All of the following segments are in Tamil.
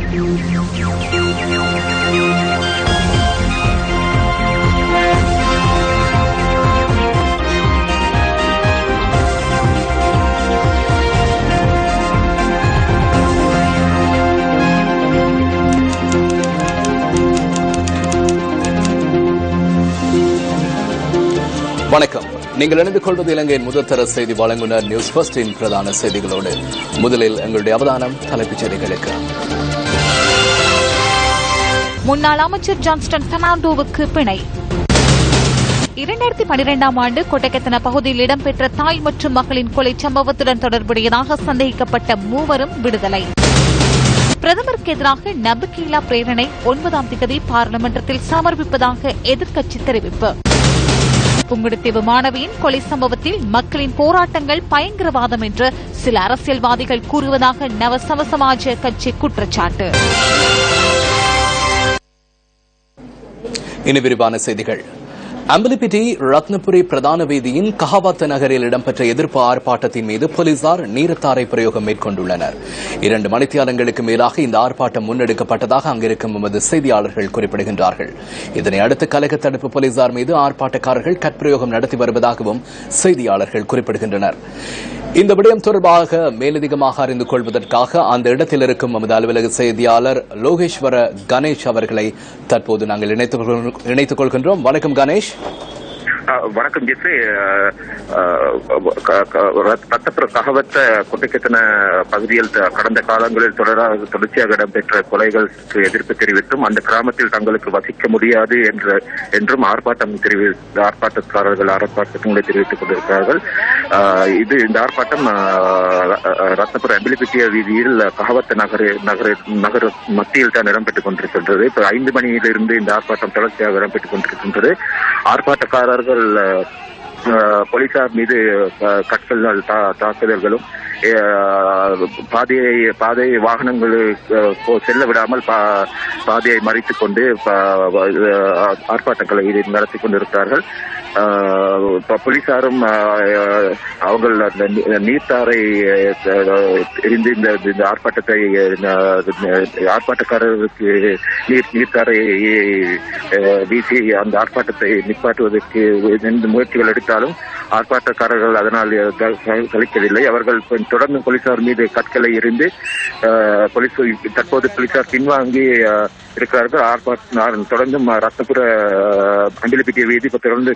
வணக்கம். நீங்கள் இணைந்து கொள்வது இலங்கையின் முதற்தர செய்தி வழங்குனர் நியூஸ் ஃபர்ஸ்டின் பிரதான செய்திகளோடு. முதலில் எங்களுடைய அவதானம் தலைப்புச் செய்திகளுக்கு. முன்னாள் அமைச்சர் ஜான்ஸ்டன் பெர்னாண்டோவுக்கு பிணை. 2012ஆம் ஆண்டு கொட்டகத்தன பகுதியில் இடம்பெற்ற தாய் மற்றும் மகளின் கொலை சம்பவத்துடன் தொடர்புடையதாக சந்தேகிக்கப்பட்ட மூவரும் விடுதலை. பிரதமருக்கு எதிராக நம்பிக்கையில்லா பிரேரணை 9ஆம் தேதி பாராளுமன்றத்தில் சமர்ப்பிப்பதாக எதிர்க்கட்சி தெரிவிப்பு. புங்குடுதீவு மாணவியின் கொலை சம்பவத்தில் மக்களின் போராட்டங்கள் பயங்கரவாதம் என்று சில அரசியல்வாதிகள் கூறுவதாக நவ சமசமாஜ கட்சி குற்றச்சாட்டு. இனி விரிவான செய்திகள். அம்பலிப்பிட்டி ரத்னபுரி பிரதான வீதியின் கஹாவத் நகரில் இடம்பெற்ற எதிர்ப்பு ஆர்ப்பாட்டத்தின் மீது போலீசார் நீரத்தாரை பிரயோகம் மேற்கொண்டுள்ளனர். 2 மணித்தியாலங்களுக்கு மேலாக இந்த ஆர்ப்பாட்டம் முன்னெடுக்கப்பட்டதாக அங்கிருக்கும் எமது செய்தியாளர்கள் குறிப்பிடுகின்றார்கள். இதனை அடுத்து கலக தடுப்பு போலீசார் மீது ஆர்ப்பாட்டக்காரர்கள் கற்பிரயோகம் நடத்தி வருவதாகவும் செய்தியாளர்கள் குறிப்பிடுகின்றனர். இந்த விடயம் தொடர்பாக மேலதிகமாக அறிந்து கொள்வதற்காக அந்த இடத்தில் இருக்கும் நமது அலுவலக செய்தியாளர் லோகேஸ்வர கணேஷ் அவர்களை தற்போது நாங்கள் இணைத்துக் கொள்கின்றோம். வணக்கம் கணேஷ். வணக்கம் ஜெஃப்ரி. ரத்தபுர கஹவத்த கொட்டகத்தன பகுதியில் கடந்த காலங்களில் தொடர்ச்சியாக இடம்பெற்ற கொலைகளுக்கு எதிர்ப்பு தெரிவித்தும் அந்த கிராமத்தில் தங்களுக்கு வசிக்க முடியாது என்றும் ஆர்ப்பாட்டக்காரர்கள் ஆர்ப்பாட்டங்களை தெரிவித்துக் கொண்டிருக்கிறார்கள். இந்த ஆர்ப்பாட்டம் ரத்னபுர அம்பிலிபிட்டிய வீதியில் கஹவத்த நகர மத்தியில் தான் இடம்பெற்றுக் கொண்டிருக்கின்றது. இப்ப 5 மணியிலிருந்து இந்த ஆர்ப்பாட்டம் தொடர்ச்சியாக இடம்பெற்றுக் கொண்டிருக்கின்றது. ஆர்ப்பாட்டக்காரர்கள் போலீசார் மீது கற்கள் தாக்குதல்களும் பாதை வாகனங்கள் செல்ல விடாமல் பாதையை மறைத்துக் கொண்டு ஆர்ப்பாட்டங்களை நடத்தி கொண்டிருக்கிறார்கள். போலீசாரும் அவர்கள் நீர்த்தாரை எரிந்து இந்த ஆர்ப்பாட்டக்காரருக்கு நீர்த்தாரை வீசி அந்த ஆர்ப்பாட்டத்தை நிப்பாட்டுவதற்கு முயற்சிகள் எடுத்தாலும் ஆர்ப்பாட்டக்காரர்கள் அதனால் கழிக்கவில்லை. அவர்கள் தொடர்ந்து போலீசார் மீது கற்களை எறிந்து தற்போது போலீசார் பின்வாங்கி இருக்கிறார்கள். தொடர்ந்து ரத்னபுர அம்பிலிப்பிட்டிய வீதி தொடர்ந்து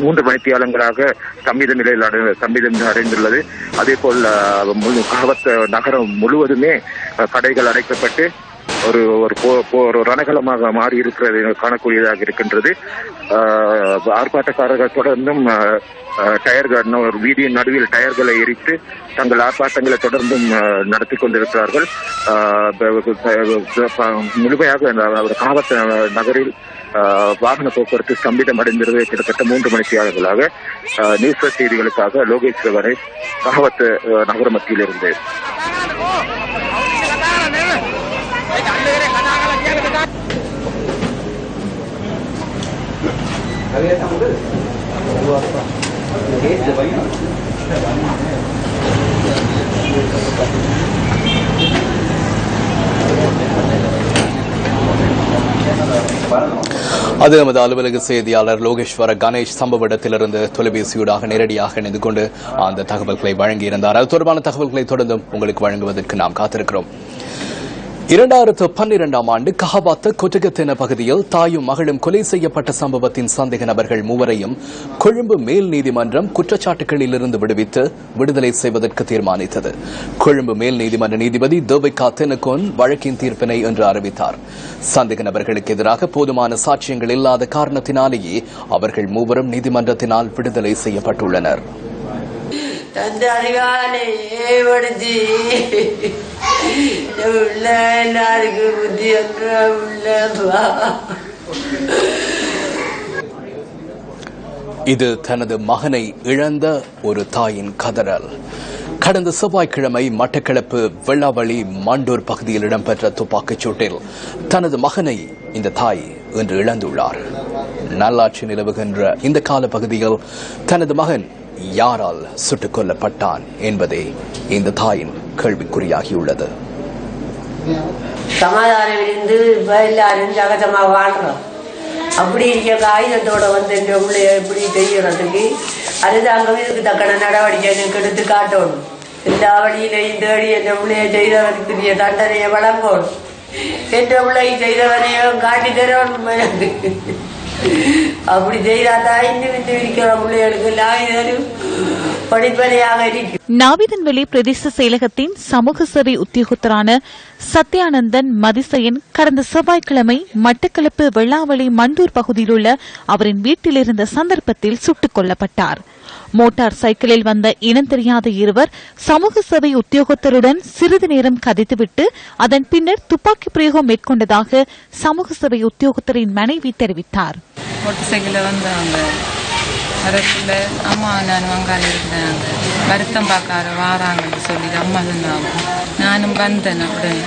3 மணித்தியாலங்களாக சம்மீதம் அடைந்துள்ளது. அதேபோல் கஹவத் நகரம் முழுவதுமே கடைகள் அடைக்கப்பட்டு ஒரு ரணகலமாக மாறி இருக்கிறது காணக்கூடியதாக இருக்கின்றது. ஆர்ப்பாட்டக்காரர்கள் தொடர்ந்தும் வீதியின் நடுவில் டயர்களை எரித்து தங்கள் ஆர்ப்பாட்டங்களை தொடர்ந்தும் நடத்தி கொண்டிருக்கிறார்கள். முழுமையாக கஹவத் நகரில் வாகன போக்குவரத்து ஸ்தம்பிதம் அடைந்திருந்தது கிட்டத்தட்ட 3 மணித்தியாலங்களாக. நியூஸ் செய்திகளுக்காக லோகேஸ்வர கணேஷ், கஹவத் நகர மத்தியில் இருந்து. அது நமது அலுவலக செய்தியாளர் லோகேஸ்வர கணேஷ் சம்பவ இடத்திலிருந்து தொலைபேசியூடாக நேரடியாக இணைந்து கொண்டு அந்த தகவல்களை வழங்கியிருந்தார். அது தொடர்பான தகவல்களை தொடர்ந்தும் உங்களுக்கு வழங்குவதற்கு நாம் காத்திருக்கிறோம். 2012ஆம் ஆண்டு கஹாவத் கொட்டகத்தன பகுதியில் தாயும் மகளும் கொலை செய்யப்பட்ட சம்பவத்தின் சந்தேக நபர்கள் மூவரையும் கொழும்பு மேல் நீதிமன்றம் குற்றச்சாட்டுகளிலிருந்து விடுவித்து விடுதலை செய்வதற்கு தீர்மானித்தது. கொழும்பு மேல் நீதிமன்ற நீதிபதி தேவிகா தென்னகோன் வழக்கின் தீர்ப்பினை இன்று அறிவித்தார். சந்தேக நபர்களுக்கு எதிராக போதுமான சாட்சியங்கள் இல்லாத காரணத்தினாலேயே அவர்கள் மூவரும் நீதிமன்றத்தினால் விடுதலை செய்யப்பட்டுள்ளனர். இது தனது மகனை இழந்த ஒரு தாயின் கதறல். கடந்த செவ்வாய்க்கிழமை மட்டக்களப்பு வெள்ளாவளி மண்டூர் பகுதியில் இடம்பெற்ற துப்பாக்கிச் சூட்டில் தனது மகனை இந்த தாய் இன்று இழந்துள்ளார். நல்லாட்சி நிலவுகின்ற இந்த கால பகுதியில் தனது மகன் யாரால் சுட்டுக் கொல்லப்பட்டான் என்பதே இந்த தாயின் கேள்விக்குறியாகியுள்ளது. சமாதானம் இருந்து இப்ப எல்லாரும் சகஜமா வாழ்றோம். அப்படி இருக்க ஆயுதத்தோட வந்து எங்க பிள்ளைய எப்படி செய்யறதுக்கு அரசாங்கம் இதுக்கு தக்கன நடவடிக்கை எடுத்து காட்டணும். எல்லா வழியிலையும் தேடி என்ற பிள்ளைய செய்தவனுக்குரிய தண்டனையை வழங்கணும். என்ற பிள்ளை செய்தவனையும் காட்டி தரணும். அப்படி செய்தாதான் இன்னும் இருக்கிற பிள்ளைகளுக்கு எல்லாம் படிப்பனையாக இருக்கும். நாவிதன்வெளி பிரதேச செயலகத்தின் சமூக சேவை உத்தியோகத்தரான சத்யானந்தன் மதிசயன் கடந்த செவ்வாய்க்கிழமை மட்டக்களப்பு வெள்ளாவளி மண்டூர் பகுதியில் உள்ள அவரின் வீட்டில் இருந்த சந்தர்ப்பத்தில் சுட்டுக் கொல்லப்பட்டார். மோட்டார் சைக்கிளில் வந்த இனம் தெரியாத இருவர் சமூக சேவை உத்தியோகத்தருடன் சிறிது நேரம் கதைத்துவிட்டு அதன் பின்னர் துப்பாக்கி பிரயோகம் மேற்கொண்டதாக சமூக சேவை உத்தியோகத்தரின் மனைவி தெரிவித்தார். மோட்டார் சைக்கிளில் வந்தாங்க. அதுக்குள்ள அம்மா நானும் அங்கால இருந்தாங்க. வருத்தம் பார்க்காத வாராங்கன்னு சொல்லி அம்மா சொன்னாங்க. நானும் வந்தேன். உடனே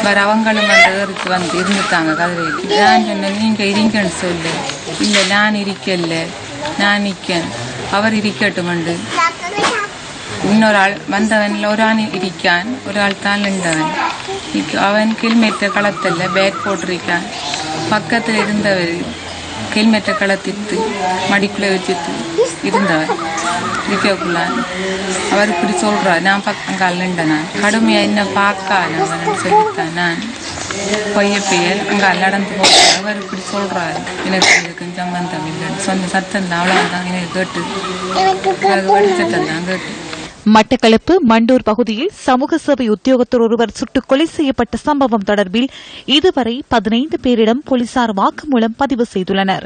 வேற அவங்களும் வந்து வந்து இருந்துட்டாங்க கதிரையில். நான் சொன்னேன், நீங்க இருங்கன்னு சொல்லு. இல்லை நான் இருக்கல, நான் நிற்கேன், அவர் இருக்கட்டும். இன்னொரு ஆள் வந்தவன்ல ஒரு ஆள் இருக்கான், ஒரு ஆள் தான் நின்றவன். அவன் கிலோமீட்டர் களத்தில் பேக் போட்டிருக்கான். பக்கத்தில் இருந்தவர் ஹெல்மெட்டை கலத்திட்டு மடிக்குள்ளே வச்சுட்டு இருந்தவர் இருக்கக்குள்ள அவர் இப்படி சொல்கிறார். நான் அங்கால் நின்றேன். நான் கடுமையாக என்ன பார்க்காதவன் சொல்லித்தான் நான் பொய்யப்பையல் அங்கால் நடந்து போகிறார். அவர் இப்படி சொல்கிறார். எனக்கு இதுக்கு சம்பந்தம் இல்லைன்னு சொன்ன சத்தம் தான் அவ்வளோதான் எனக்கு கேட்டு வடி சத்தம் தான் கேட்டு. மட்டக்களப்பு மண்டூர் பகுதியில் சமூக சேவை உத்தியோகத்தர் ஒருவர் சுட்டுக் கொலை செய்யப்பட்ட சம்பவம் தொடர்பில் இதுவரை 15 பேரிடம் போலீசார் வாக்குமூலம் பதிவு செய்துள்ளனர்.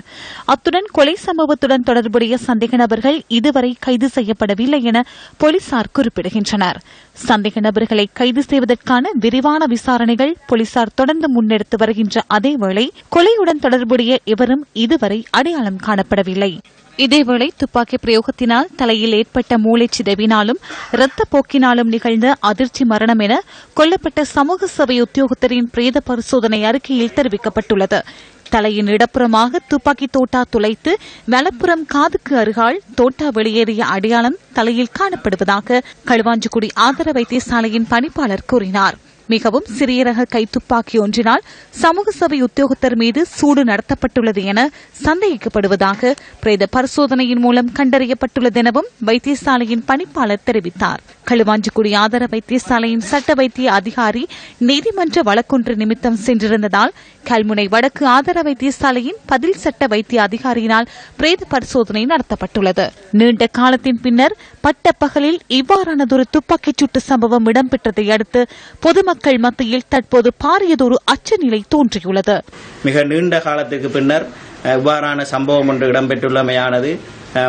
அத்துடன் கொலை சம்பவத்துடன் தொடர்புடைய சந்தேக நபர்கள் இதுவரை கைது செய்யப்படவில்லை என போலீசார் குறிப்பிடுகின்றனர். சந்தேக நபர்களை கைது செய்வதற்கான விரிவான விசாரணைகள் போலீசார் தொடர்ந்து முன்னெடுத்து வருகின்ற அதேவேளை கொலையுடன் தொடர்புடைய எவரும் இதுவரை அடையாளம் காணப்படவில்லை. இதேவேளை துப்பாக்கி பிரயோகத்தினால் தலையில் ஏற்பட்ட மூளைச்சிதைவினாலும் இரத்தப் போக்கினாலும் நிகழ்ந்த அதிர்ச்சி மரணம் என கொல்லப்பட்ட சமூக சேவை உத்தியோகத்தரின் பிரேத பரிசோதனை அறிக்கையில் தெரிவிக்கப்பட்டுள்ளது. தலையின் இடப்புறமாக துப்பாக்கி தோட்டா துளைத்து வலப்புறம் காதுக்கு அருகால் தோட்டா வெளியேறிய அடையாளம் தலையில் காணப்படுவதாக களுவாஞ்சிக்குடி ஆதார வைத்தியசாலையின் பணிப்பாளர் கூறினார். மிகவும் சிறிய ரக கைத்துப்பாக்கி ஒன்றினால் சமூக சேவை உத்தியோகத்தர் மீது சூடு நடத்தப்பட்டுள்ளது என சந்தேகிக்கப்படுவதாக பிரேத பரிசோதனையின் மூலம் கண்டறியப்பட்டுள்ளது எனவும் வைத்தியசாலையின் பணிப்பாளர் தெரிவித்தார். களுவாஞ்சிக்குடி ஆதார வைத்தியசாலையின் சட்ட வைத்திய அதிகாரி நீதிமன்ற வழக்கொன்று நிமித்தம் சென்றிருந்ததால் கல்முனை வடக்கு ஆதார வைத்தியசாலையின் பதில் சட்ட வைத்திய அதிகாரியினால் பிரேத பரிசோதனை நடத்தப்பட்டுள்ளது. நீண்ட காலத்தின் பின்னர் பட்டப்பகலில் இவ்வாறானதொரு துப்பாக்கிச் சூட்டு சம்பவம் இடம்பெற்றதை அடுத்து பொதுமக்கள் மத்தியில் தற்போது பாரியதொரு அச்சநிலை தோன்றியுள்ளது. மிக நீண்ட காலத்துக்கு பின்னர் இவ்வாறான சம்பவம் ஒன்று இடம்பெற்றுள்ளமையானது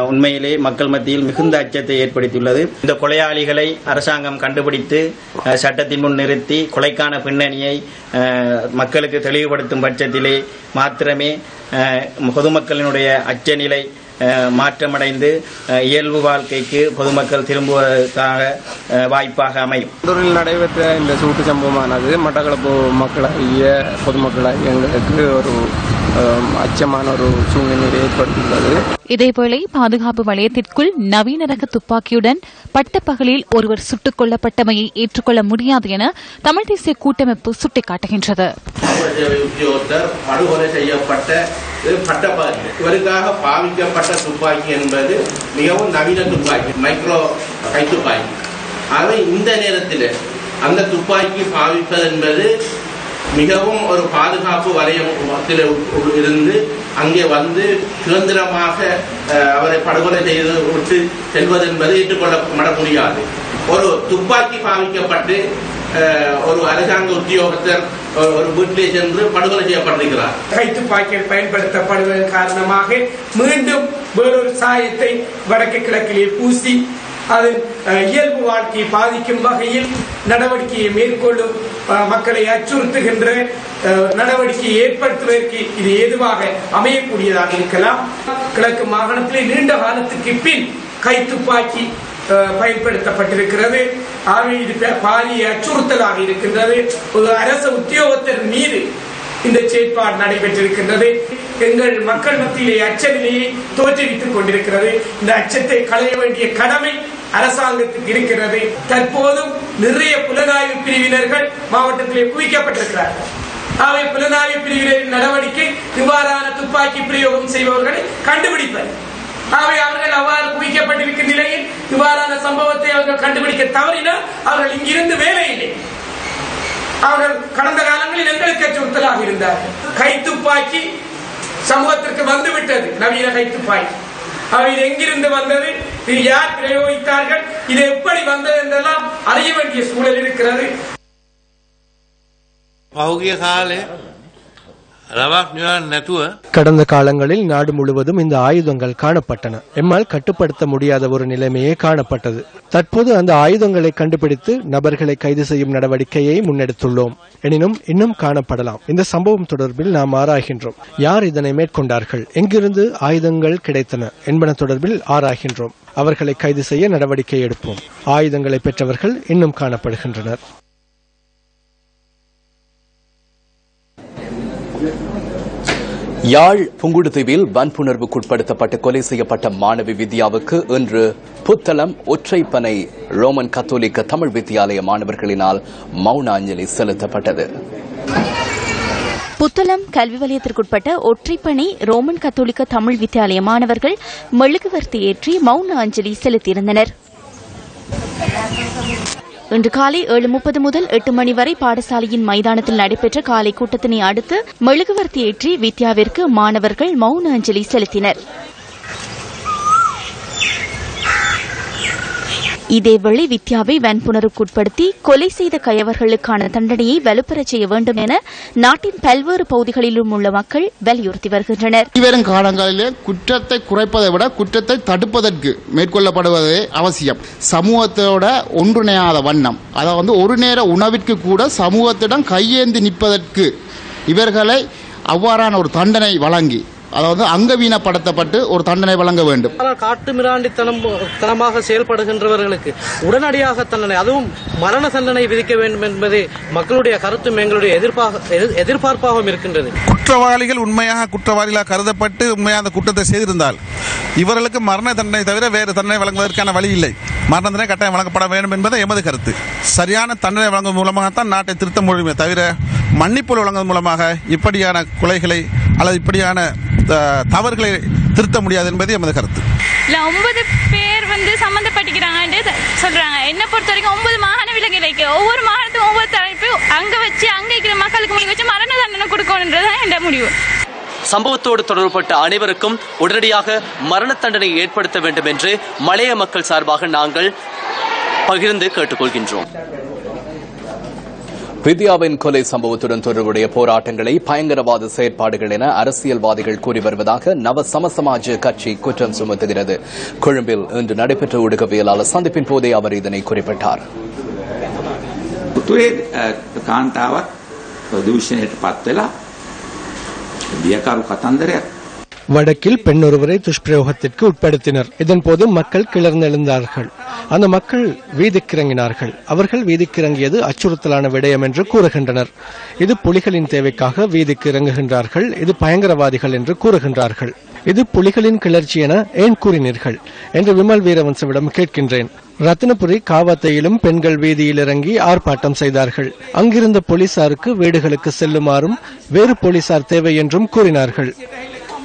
உண்மையிலே மக்கள் மத்தியில் மிகுந்த அச்சத்தை ஏற்படுத்தியுள்ளது. இந்த கொலையாளிகளை அரசாங்கம் கண்டுபிடித்து சட்டத்தின் முன் நிறுத்தி கொலைக்கான பின்னணியை மக்களுக்கு தெளிவுபடுத்தும் பட்சத்திலே மாத்திரமே பொதுமக்களினுடைய அச்சநிலை மாற்றமடைந்து இயல்பு வாழ்க்கைக்கு பொதுமக்கள் திரும்புவதற்காக வாய்ப்பாக அமையும். நடைபெற்ற இந்த சூட்டு சம்பவமானது மட்டக்களப்பு மக்களாகிய பொதுமக்களாகிய எங்களுக்கு ஒரு அச்சமான ஒரு சூழ்நிலையை ஏற்படுத்தியுள்ளது. இதேவேளை பாதுகாப்பு வலயத்திற்குள் நவீன ரக துப்பாக்கியுடன் பட்டப்பகலில் ஒருவர் சுட்டுக் கொல்லப்பட்டமையை ஏற்றுக்கொள்ள முடியாது என தமிழ் தேசிய கூட்டமைப்பு சுட்டிக்காட்டுகின்றது. படுகொலை செய்யப்பட்ட பட்டப்பகல் இவருக்காக பாவிக்கப்பட்ட துப்பாக்கி என்பது மிகவும் நவீன துப்பாக்கி, மைக்ரோ கைத்துப்பாக்கி. ஆகவே இந்த நேரத்தில் அந்த துப்பாக்கி பாவிப்பது என்பது மிகவும் ஒரு பாதுகாப்பு வலயத்தில் இருந்து அங்கே வந்து சுதந்திரமாக அவரை படுகொலை செய்து விட்டு செல்வது என்பது ஏற்றுக்கொள்ளப்பட முடியாது. ஒரு துப்பாக்கி பாவிக்கப்பட்டு ஒரு அரசாங்க உத்தியோகத்தர் ஒரு வீட்டிலே சென்று படுகொலை செய்யப்பட்டிருக்கிறார். கைத்துப்பாக்கியில் பயன்படுத்தப்படுவதன் காரணமாக மீண்டும் வேறொரு சாயத்தை வடக்கு கிழக்கிலே பூசி அது இயல்பு வாழ்க்கையை பாதிக்கும் வகையில் நடவடிக்கையை மேற்கொள்ளும் மக்களை அச்சுறுத்துகின்ற நடவடிக்கையை ஏற்படுத்துவதற்கு இது ஏதுவாக அமையக்கூடியதாக இருக்கலாம். கிழக்கு மாகாணத்திலே நீண்ட காலத்துக்கு பின் கைத்துப்பாக்கி பயன்படுத்தப்பட்டிருக்கிறது. ஆகவே இது பாரிய அச்சுறுத்தலாக இருக்கின்றது. ஒரு அரசு உத்தியோகத்தர் மீது இந்த செயற்பாடு நடைபெற்றிருக்கின்றது. எங்கள் மக்கள் மத்தியிலே அச்சநிலையை தோற்றுவித்துக் கொண்டிருக்கிறது. இந்த அச்சத்தை களைய வேண்டிய கடமை அரசாங்கத்துக்கு இருக்கிறது. தற்போதும் நிறைய புலனாய்வு பிரிவினர்கள் மாவட்டத்திலே குவிக்கப்பட்டிருக்கிறார்கள். அவை புலனாய்வு பிரிவினரின் நடவடிக்கை இவ்வாறான துப்பாக்கி பிரயோகம் செய்பவர்களை கண்டுபிடிப்பது. அவை அவர்கள் அவ்வாறு குவிக்கப்பட்டிருக்கும் நிலையில் இவ்வாறான சம்பவத்தை அவர்கள் கண்டுபிடிக்க தவறினால் அவர்கள் இங்கிருந்து வேலை இல்லை. அவர்கள் கடந்த காலங்களில் எங்களுக்கு அச்சுறுத்தலாக இருந்தார்கள். கைத்துப்பாக்கி சமூகத்திற்கு வந்துவிட்டது. நவீன கைத்துப்பாக்கி அவை எங்கிருந்து வந்தது, இது யார் பிரயோகித்தார்கள், இது எப்படி வந்தது என்றெல்லாம் அறிய வேண்டிய சூழல் இருக்கிறது. கடந்த காலங்களில் நாடு முழுவதும் இந்த ஆயுதங்கள் காணப்பட்டன. எம்மால் கட்டுப்படுத்த முடியாத ஒரு நிலைமையே காணப்பட்டது. தற்போது அந்த ஆயுதங்களை கண்டுபிடித்து நபர்களை கைது செய்யும் நடவடிக்கையை முன்னெடுத்துள்ளோம். எனினும் இன்னும் காணப்படலாம். இந்த சம்பவம் தொடர்பில் நாம் ஆராய்கின்றோம். யார் இதனை மேற்கொண்டார்கள், எங்கிருந்து ஆயுதங்கள் கிடைத்தன என்பன தொடர்பில் ஆராய்கின்றோம். அவர்களை கைது செய்ய நடவடிக்கை எடுப்போம். ஆயுதங்களை பெற்றவர்கள் இன்னும் காணப்படுகின்றனர். யாழ் புங்குடுதீவில் வன்புணர்வுக்குட்படுத்தப்பட்டு கொலை செய்யப்பட்ட மாணவி வித்யாவுக்கு இன்று புத்தளம் ஒற்றைப்பனை ரோமன் கத்தோலிக்க தமிழ் வித்தியாலய மாணவர்களினால் மௌன அஞ்சலி செலுத்தப்பட்டது. புத்தளம் கல்வி வலயத்திற்குட்பட்ட ஒற்றைப்பனை ரோமன் கத்தோலிக்க தமிழ் வித்தியாலய மாணவர்கள் மெழுகுவர்த்தி ஏற்றி மௌன அஞ்சலி செலுத்தியிருந்தனர். இன்று காலை 7:30 முதல் 8 மணி வரை பாடசாலையின் மைதானத்தில் நடைபெற்ற காலை கூட்டத்தினை அடுத்து மெழுகுவர்த்தி ஏற்றி வித்யாவிற்கு மாணவர்கள் மௌன அஞ்சலி செலுத்தினர். இதேவேளை வித்யாவை வன்புணர்வுக்குட்படுத்தி கொலை செய்த கயவர்களுக்கான தண்டனையை வலுப்பெறச் செய்ய வேண்டும் என நாட்டின் பல்வேறு பகுதிகளிலும் உள்ள மக்கள் வலியுறுத்தி வருகின்றனர். வரும் காலங்களிலே குற்றத்தை குறைப்பதை விட குற்றத்தை தடுப்பதற்கு மேற்கொள்ளப்படுவதே அவசியம். சமூகத்தோட ஒன்றிணையாத வண்ணம், அதாவது ஒரு நேர உணவிற்கு கூட சமூகத்திடம் கையேந்தி நிற்பதற்கு இவர்களை அவ்வாறான ஒரு தண்டனை வழங்கி, அதாவது அங்கவீனப்படுத்தப்பட்டு ஒரு தண்டனை வழங்க வேண்டும். காட்டு மிராண்டித்தனமாக செயல்படுகின்றவர்களுக்கு உடனடியாக தண்டனை, அதுவும் மரண தண்டனை விதிக்க வேண்டும் என்பது மக்களுடைய கருத்தும் எங்களுடைய எதிர்பார்ப்பாகவும் இருக்கின்றது. குற்றவாளிகள் உண்மையாக குற்றவாளிகளாக கருதப்பட்டு உண்மையாக அந்த குற்றத்தை செய்திருந்தால் இவர்களுக்கு மரண தண்டனை தவிர வேறு தண்டனை வழங்குவதற்கான வழி இல்லை. மரண தண்டனை கட்டாயம் வழங்கப்பட வேண்டும் என்பது எமது கருத்து. சரியான தண்டனை வழங்குவதன் மூலமாகத்தான் நாட்டை திருத்த முடியுமே தவிர மன்னிப்பு வழங்குவதன் மூலமாக இப்படியான கொலைகளை அல்லது இப்படியான தவறுகளை திருத்த முடியாது என்பது எமது கருத்து. 9 பேர் சம்பந்தப்பட்டிருக்கிறாங்க சொல்றாங்க. என்ன பொறுத்த வரைக்கும் 9 மாகாண விலங்கிலைக்கு ஒவ்வொரு மாகாணத்துக்கும் ஒவ்வொரு தலைப்பு அங்க வச்சு அங்க இருக்கிற மக்களுக்கு முடிவு வச்சு மரண தண்டனை கொடுக்கணும்ன்றதான் என்ற முடிவு. சம்பவத்தோடு தொடர்புபட்ட அனைவருக்கும் உடனடியாக மரண தண்டனை ஏற்படுத்த வேண்டும் என்று மலைய மக்கள் சார்பாக நாங்கள் பகிர்ந்து கேட்டுக்கொள்கின்றோம். வித்யாவின் கொலை சம்பவத்துடன் தொடர்புடைய போராட்டங்களை பயங்கரவாத செயற்பாடுகள் என அரசியல்வாதிகள் கூறி வருவதாக நவ சமசமாஜ கட்சி குற்றம் சுமத்துகிறது. கொழும்பில் இன்று நடைபெற்ற ஊடகவியலாளர் சந்திப்பின் போதே அவர் இதனை குறிப்பிட்டார். வடக்கில் பெண் ஒருவரை துஷ்பிரயோகத்திற்கு உட்படுத்தினர். இதன்போது மக்கள் கிளர்ந்தெழுந்தார்கள். அந்த மக்கள் வீதிக்கிறங்கினார்கள். அவர்கள் வீதிக்கிறங்கியது அச்சுறுத்தலான விடயம் என்று கூறுகின்றனர். இது புலிகளின் தேவைக்காக வீதிக்கு இறங்குகின்றார்கள், இது பயங்கரவாதிகள் என்று கூறுகின்றார்கள். இது புலிகளின் கிளர்ச்சி என ஏன் கூறினீர்கள் என்று விமல் வீரவன்சவிடம் கேட்கின்றேன். ரத்தினபுரி காவத்தையிலும் பெண்கள் வீதியில் இறங்கி ஆர்ப்பாட்டம் செய்தார்கள். அங்கிருந்த போலீசாருக்கு வீடுகளுக்கு செல்லுமாறும் வேறு போலீசார் தேவை என்றும் கூறினார்கள்.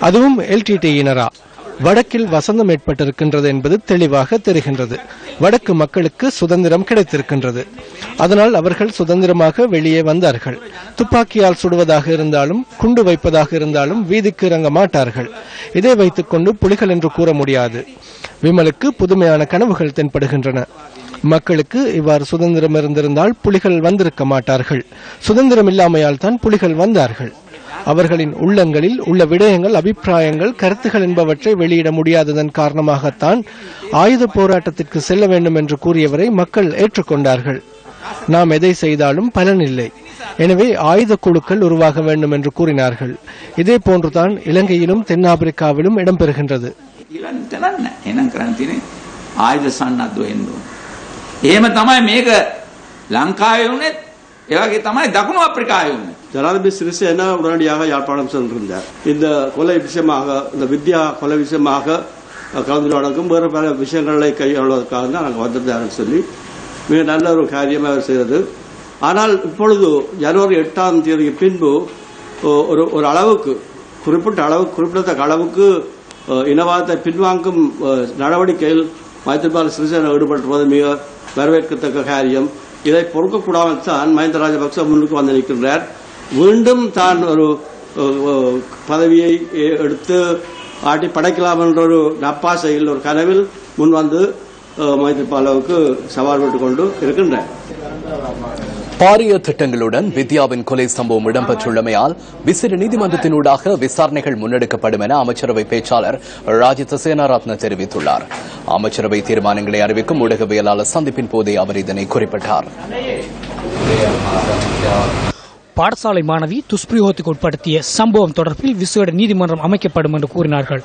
அதுவும் எல்டிடியினரா? வடக்கில் வசந்தம் ஏற்பட்டிருக்கின்றது என்பது தெளிவாக தெரிகின்றது. வடக்கு மக்களுக்கு சுதந்திரம் கிடைத்திருக்கின்றது. அதனால் அவர்கள் சுதந்திரமாக வெளியே வந்தார்கள். துப்பாக்கியால் சுடுவதாக இருந்தாலும் குண்டு வைப்பதாக இருந்தாலும் வீதிக்கு இறங்க மாட்டார்கள். இதை வைத்துக் கொண்டு புலிகள் என்று கூற முடியாது. விமலுக்கு புதுமையான கனவுகள் தென்படுகின்றன. மக்களுக்கு இவ்வாறு சுதந்திரம் இருந்திருந்தால் புலிகள் வந்திருக்க மாட்டார்கள். சுதந்திரம் இல்லாமையால் தான் புலிகள் வந்தார்கள். அவர்களின் உள்ளங்களில் உள்ள விடயங்கள், அபிப்பிராயங்கள், கருத்துகள் என்பவற்றை வெளியிட முடியாததன் காரணமாகத்தான் ஆயுத போராட்டத்திற்கு செல்ல வேண்டும் என்று கூறியவரை மக்கள் ஏற்றுக்கொண்டார்கள். நாம் எதை செய்தாலும் பலனில்லை, எனவே ஆயுத குழுக்கள் உருவாக வேண்டும் என்று கூறினார்கள். இதே போன்றுதான் இலங்கையிலும் தென்னாப்பிரிக்காவிலும் இடம்பெறுகின்றது. ஜனாதிபதி சிறிசேனா உடனடியாக யாழ்ப்பாணம் சென்றிருந்தார். இந்த கொலை விஷயமாக, இந்த வித்யா கொலை விஷயமாக கலந்துரையாடலுக்கும் வேறு பல விஷயங்களை கையாளுவதற்காக தான் நாங்கள் வந்திருந்தாருன்னு சொல்லி மிக நல்ல ஒரு காரியமாக செய்தது. ஆனால் இப்பொழுது ஜனவரி 8ஆம் தேதிக்கு பின்பு ஒரு அளவுக்கு குறிப்பிடத்தக்க அளவுக்கு இனவாதத்தை பின்வாங்கும் நடவடிக்கையில் மைத்ரிபால சிறிசேன ஈடுபட்டுவது மிக வரவேற்கத்தக்க காரியம். இதை பொறுக்கக்கூடாமல் தான் மஹிந்த ராஜபக்ச முன்னுக்கு வந்து நிற்கின்றார். மீண்டும் தான் ஒரு பதவியை எடுத்து ஆட்டி படைக்கலாம் என்ற ஒரு நப்பாசையில் ஒரு கனவில் முன்வந்து மைத்ரிபாலவுக்கு சவால் விட்டுக் கொண்டு இருக்கின்றார். பாரிய திட்டங்களுடன் வித்யாவின் கொலை சம்பவம் இடம்பெற்றுள்ளமையால் விசிற நீதிமன்றத்தினூடாக விசாரணைகள் முன்னெடுக்கப்படும் என அமைச்சரவை பேச்சாளர் ராஜித சேனாரத்ன தெரிவித்துள்ளார். அமைச்சரவை தீர்மானங்களை அறிவிக்கும் ஊடகவியலாளர் சந்திப்பின் போதே அவர் இதனை குறிப்பிட்டார். பாடசாலை மாணவி துஷ்பிரயோகத்துக்கு உட்படுத்திய சம்பவம் தொடர்பில் விசேட நீதிமன்றம் அமைக்கப்படும் என்று கூறினார்கள்.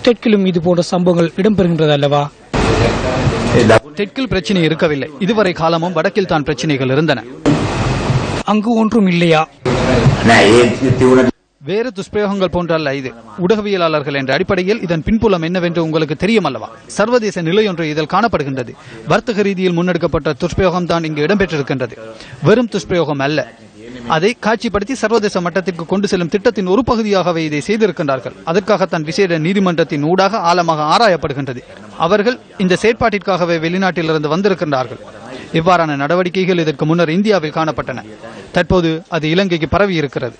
தெற்கிலும் இதுபோன்ற சம்பவங்கள் இடம்பெறுகின்றது அல்லவா? தெற்கில் பிரச்சனை இருக்கவில்லை. இதுவரை காலமும் வடக்கில் தான் பிரச்சனைகள் இருந்தன. அங்கு ஒன்றும் இல்லையா? வேறு துஷ்பிரயோகங்கள் போன்றல்ல இது. ஊடகவியலாளர்கள் என்ற அடிப்படையில் இதன் பின்புலம் என்னவென்று உங்களுக்கு தெரியும் அல்லவா? சர்வதேச நிலையொன்று இதில் காணப்படுகின்றது. வர்த்தக ரீதியில் முன்னெடுக்கப்பட்ட துஷ்பிரயோகம் தான் இங்கு இடம்பெற்றிருக்கின்றது. வெறும் துஷ்பிரயோகம் அல்ல. அதை காட்சிப்படுத்தி சர்வதேச மட்டத்திற்கு கொண்டு செல்லும் திட்டத்தின் ஒரு பகுதியாகவே இதை செய்திருக்கின்றார்கள். அதற்காகத்தான் விசேட நீதிமன்றத்தின் ஊடாக ஆழமாக ஆராயப்படுகின்றது. அவர்கள் இந்த செயற்பாட்டிற்காகவே வெளிநாட்டிலிருந்து வந்திருக்கின்றார்கள். இவ்வாறான நடவடிக்கைகள் இதற்கு முன்னர் இந்தியாவில் காணப்பட்டன. தற்போது அது இலங்கைக்கு பரவி இருக்கிறது.